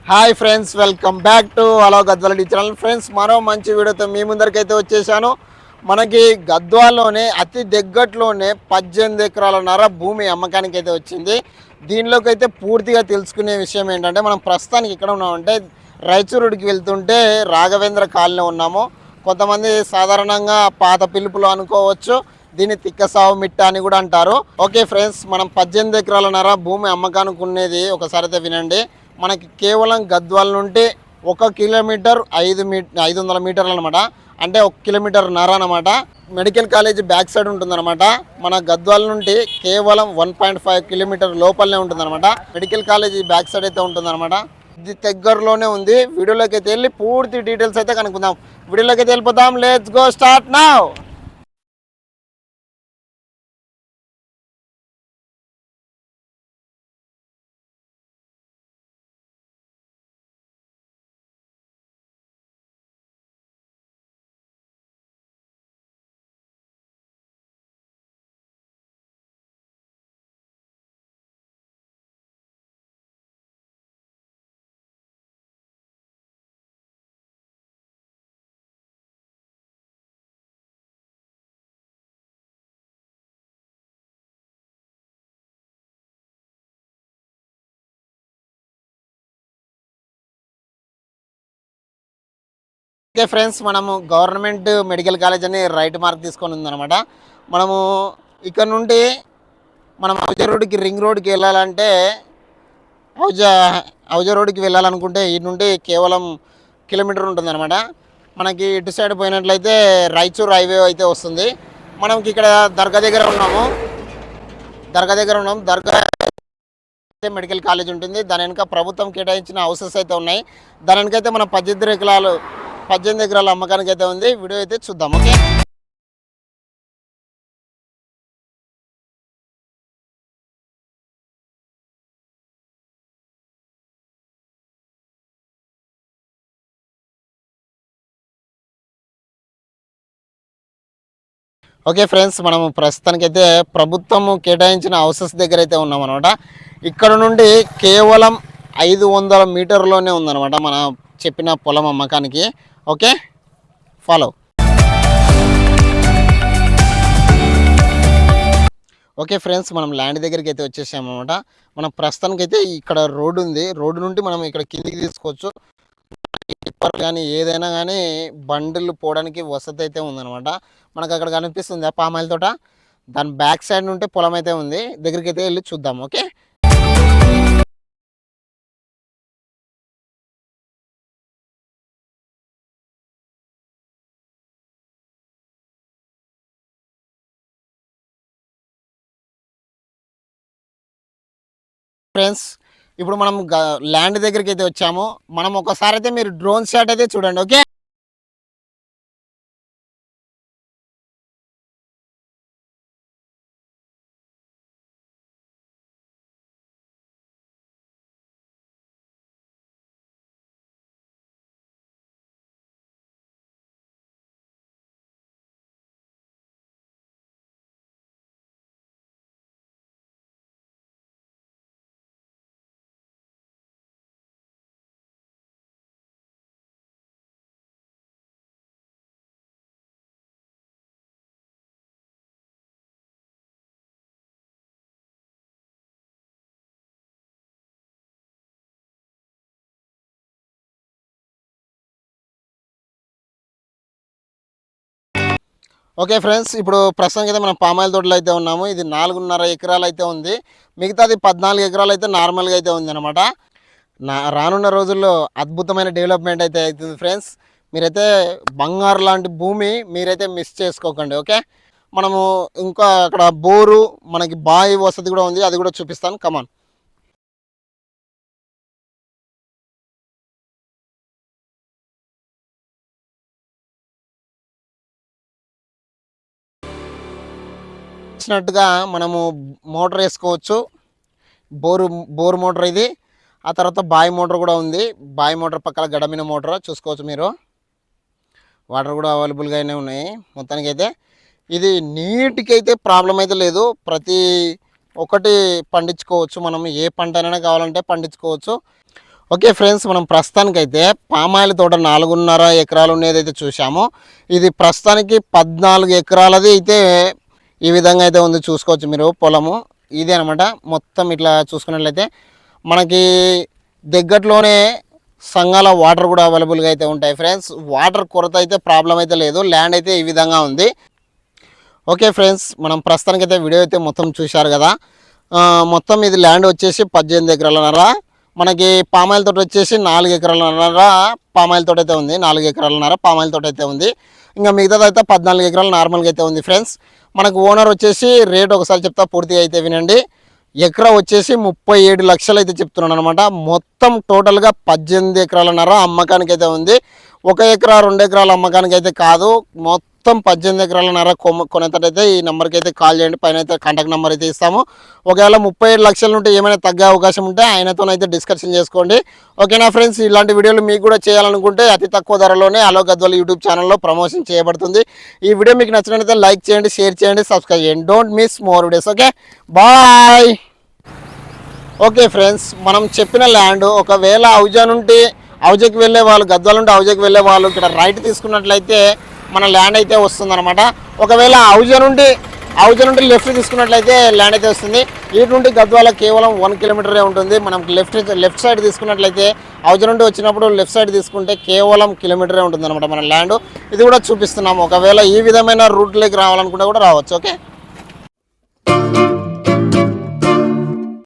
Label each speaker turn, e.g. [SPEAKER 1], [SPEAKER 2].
[SPEAKER 1] Hi friends, welcome back to hello Gadwal channel. Friends, మరో మంచి వీడియోతో మీ ముందరికైతే వచ్చేసాను. మనకి గద్వాల్లోనే అతి దగ్గరలోనే 18 ఎకరాలన్నర భూమి అమ్మకానికి అయితే వచ్చింది. దీనిలోకి అయితే పూర్తిగా తెలుసుకునే విషయం ఏంటంటే, మనం ప్రస్తుతానికి ఇక్కడ ఉన్నామంటే రాయచూరుడికి వెళ్తుంటే రాఘవేంద్ర కాలనీ ఉన్నాము. కొంతమంది సాధారణంగా పాత పిలుపులు అనుకోవచ్చు, దీన్ని తిక్కసావు మిట్ట అని కూడా అంటారు. ఓకే ఫ్రెండ్స్, మనం 18 ఎకరాలన్నర భూమి అమ్మకానికి ఉన్నది ఒకసారి అయితే వినండి. మనకి కేవలం గద్వాల నుండి 1 కిలోమీటర్ 500 మీటర్లు అనమాట. అంటే 1 కిలోమీటర్ నర అనమాట. మెడికల్ కాలేజ్ బ్యాక్ సైడ్ ఉంటుందన్నమాట. మన గద్వాల నుండి కేవలం 1.5 కిలోమీటర్ లోపలనే ఉంటుందన్నమాట. మెడికల్ కాలేజ్ బ్యాక్ సైడ్ అయితే ఉంటుందన్నమాట. ఇది దగ్గరలోనే ఉంది. వీడియోలోకి అయితే వెళ్ళి పూర్తి డీటెయిల్స్ అయితే కనుక్కుందాం. వీడియోలోకి అయితే వెళ్ళిపోతాం. Let's go start now. Okay friends, మనము గవర్నమెంట్ మెడికల్ కాలేజ్ అని రైట్ మార్క్ తీసుకొని ఉందన్నమాట. మనము ఇక్కడ నుండి మనం హౌజా రోడ్డుకి రింగ్ రోడ్డుకి వెళ్ళాలంటే హౌజా హౌజా రోడ్డుకి వెళ్ళాలనుకుంటే ఈ నుండి కేవలం కిలోమీటర్ ఉంటుందన్నమాట. మనకి ఇటు సైడ్ పోయినట్లయితే రాయచూర్ హైవే అయితే వస్తుంది. మనకి ఇక్కడ దర్గా దగ్గర ఉన్నాము. దర్గా మెడికల్ కాలేజ్ ఉంటుంది. దాని వెనుక ప్రభుత్వం కేటాయించిన హౌసెస్ అయితే ఉన్నాయి. దాని వెనుకైతే మనం 18 ఎకరాల అమ్మకానికి అయితే ఉంది. వీడియో అయితే చూద్దాం. ఓకే, ఓకే ఫ్రెండ్స్, మనము ప్రస్తుతానికైతే ప్రభుత్వం కేటాయించిన హౌసెస్ దగ్గర అయితే ఉన్నాం అనమాట. ఇక్కడ నుండి కేవలం 500 మీటర్లోనే ఉందన్నమాట మన చెప్పిన పొలం అమ్మకానికి. Okay, follow. ఓకే ఫ్రెండ్స్, మనం ల్యాండ్ దగ్గరికి అయితే వచ్చేసాము అనమాట. మనం ప్రస్తుతానికైతే ఇక్కడ రోడ్డు ఉంది. రోడ్డు నుండి మనం ఇక్కడ కిందికి తీసుకోవచ్చు. కానీ ఏదైనా కానీ బండ్లు పోవడానికి వసతి అయితే ఉందన్నమాట. మనకు అక్కడ కనిపిస్తుంది ఆ పామాయిల్ తోట. దాని బ్యాక్ సైడ్ నుండి పొలం అయితే ఉంది. దగ్గరికి అయితే వెళ్ళి చూద్దాం. ఓకే, ఫ్రెండ్స్, ఇప్పుడు మనం ల్యాండ్ దగ్గరికి అయితే వచ్చాము. మనం ఒకసారి అయితే మీరు డ్రోన్ షాట్ అయితే చూడండి. ఓకే, ఓకే ఫ్రెండ్స్, ఇప్పుడు ప్రస్తుతానికి అయితే మనం పామాయిల్ తోటలో అయితే ఉన్నాము. ఇది 4.5 ఎకరాలు అయితే ఉంది. మిగతాది 14 ఎకరాలు అయితే నార్మల్గా అయితే ఉంది అనమాట. రానున్న రోజుల్లో అద్భుతమైన డెవలప్మెంట్ అయితే అవుతుంది ఫ్రెండ్స్. మీరైతే బంగారు లాంటి భూమి మీరైతే మిస్ చేసుకోకండి. ఓకే, మనము ఇంకా అక్కడ బోరు మనకి బావి వసతి కూడా ఉంది. అది కూడా చూపిస్తాను. కమాన్. వచ్చినట్టుగా మనము మోటార్ వేసుకోవచ్చు. బోరు బోరు మోటార్ ఇది. ఆ తర్వాత బావి మోటార్ కూడా ఉంది. బావి మోటార్ పక్కన గడమిన మోటార్ చూసుకోవచ్చు మీరు. వాటర్ కూడా అవైలబుల్గానే ఉన్నాయి. మొత్తానికి అయితే ఇది నీటికి అయితే ప్రాబ్లం అయితే లేదు. ప్రతి ఒక్కటి పండించుకోవచ్చు. మనం ఏ పంట అయినా కావాలంటే పండించుకోవచ్చు. ఓకే ఫ్రెండ్స్, మనం ప్రస్తుతానికైతే పామాయిల్ తోట 4.5 ఎకరాలు ఉండేదైతే చూసామో, ఇది ప్రస్తుతానికి 14 ఎకరాలది అయితే ఈ విధంగా అయితే ఉంది. చూసుకోవచ్చు మీరు పొలము ఇదే అనమాట. మొత్తం ఇట్లా చూసుకున్నట్లయితే మనకి దగ్గరలోనే సంఘాల వాటర్ కూడా అవైలబుల్గా అయితే ఉంటాయి ఫ్రెండ్స్. వాటర్ కొరత అయితే ప్రాబ్లం అయితే లేదు. ల్యాండ్ అయితే ఈ విధంగా ఉంది. ఓకే ఫ్రెండ్స్, మనం ప్రస్తుతానికైతే వీడియో అయితే మొత్తం చూశారు కదా. మొత్తం ఇది ల్యాండ్ వచ్చేసి 18 ఎకరాలన్నర. మనకి పామాయిల్ తోట వచ్చేసి 4 ఎకరాలన్నర పామాయిల్ తోట అయితే ఉంది. 4 ఎకరాలన్నర పామాయిల్ తోట అయితే ఉంది. ఇంకా మిగతాది అయితే 14 ఎకరాలు నార్మల్గా అయితే ఉంది ఫ్రెండ్స్. మనకు ఓనర్ వచ్చేసి రేట్ ఒకసారి చెప్తా, పూర్తిగా అయితే వినండి. ఎకరా వచ్చేసి 37 లక్షలు అయితే చెప్తున్నాను అనమాట. మొత్తం టోటల్గా 18 ఎకరాలన్నర అమ్మకానికి అయితే ఉంది. 1 ఎకరా 2 ఎకరాల అమ్మకానికి అయితే కాదు. మొత్తం 18 ఎకరాలన్నర కొనేటట్టయితే ఈ నెంబర్కి అయితే కాల్ చేయండి. పైన అయితే కాంటాక్ట్ నెంబర్ అయితే ఇస్తాము. ఒకవేళ 37 లక్షల నుండి ఏమైనా తగ్గే అవకాశం ఉంటే ఆయనతోనైతే డిస్కషన్ చేసుకోండి. ఓకేనా ఫ్రెండ్స్, ఇలాంటి వీడియోలు మీకు కూడా చేయాలనుకుంటే అతి తక్కువ ధరలోనే హలో గద్వాల్ యూట్యూబ్ ఛానల్లో ప్రమోషన్ చేయబడుతుంది. ఈ వీడియో మీకు నచ్చినట్లయితే లైక్ చేయండి, షేర్ చేయండి, సబ్స్క్రైబ్ చేయండి. Don't miss more videos. Okay, bye. Okay friends, మనం చెప్పిన ల్యాండ్ ఒకవేళ ఔజకి వెళ్ళే వాళ్ళు, గద్వాల నుండి ఔజకి వెళ్ళే వాళ్ళు ఇక్కడ రైట్ తీసుకున్నట్లయితే మన ల్యాండ్ అయితే వస్తుందన్నమాట. ఒకవేళ ఔజ నుండి లెఫ్ట్ తీసుకున్నట్లయితే ల్యాండ్ అయితే వస్తుంది. ఇటు నుండి గద్వాల కేవలం 1 కిలోమీటరే ఉంటుంది. మనం లెఫ్ట్ సైడ్ తీసుకున్నట్లయితే ఔజ నుండి వచ్చినప్పుడు లెఫ్ట్ సైడ్ తీసుకుంటే కేవలం కిలోమీటరే ఉంటుంది అనమాట మన ల్యాండ్. ఇది కూడా చూపిస్తున్నాము. ఒకవేళ ఈ విధమైన రూట్లోకి రావాలనుకుంటే కూడా రావచ్చు. ఓకే.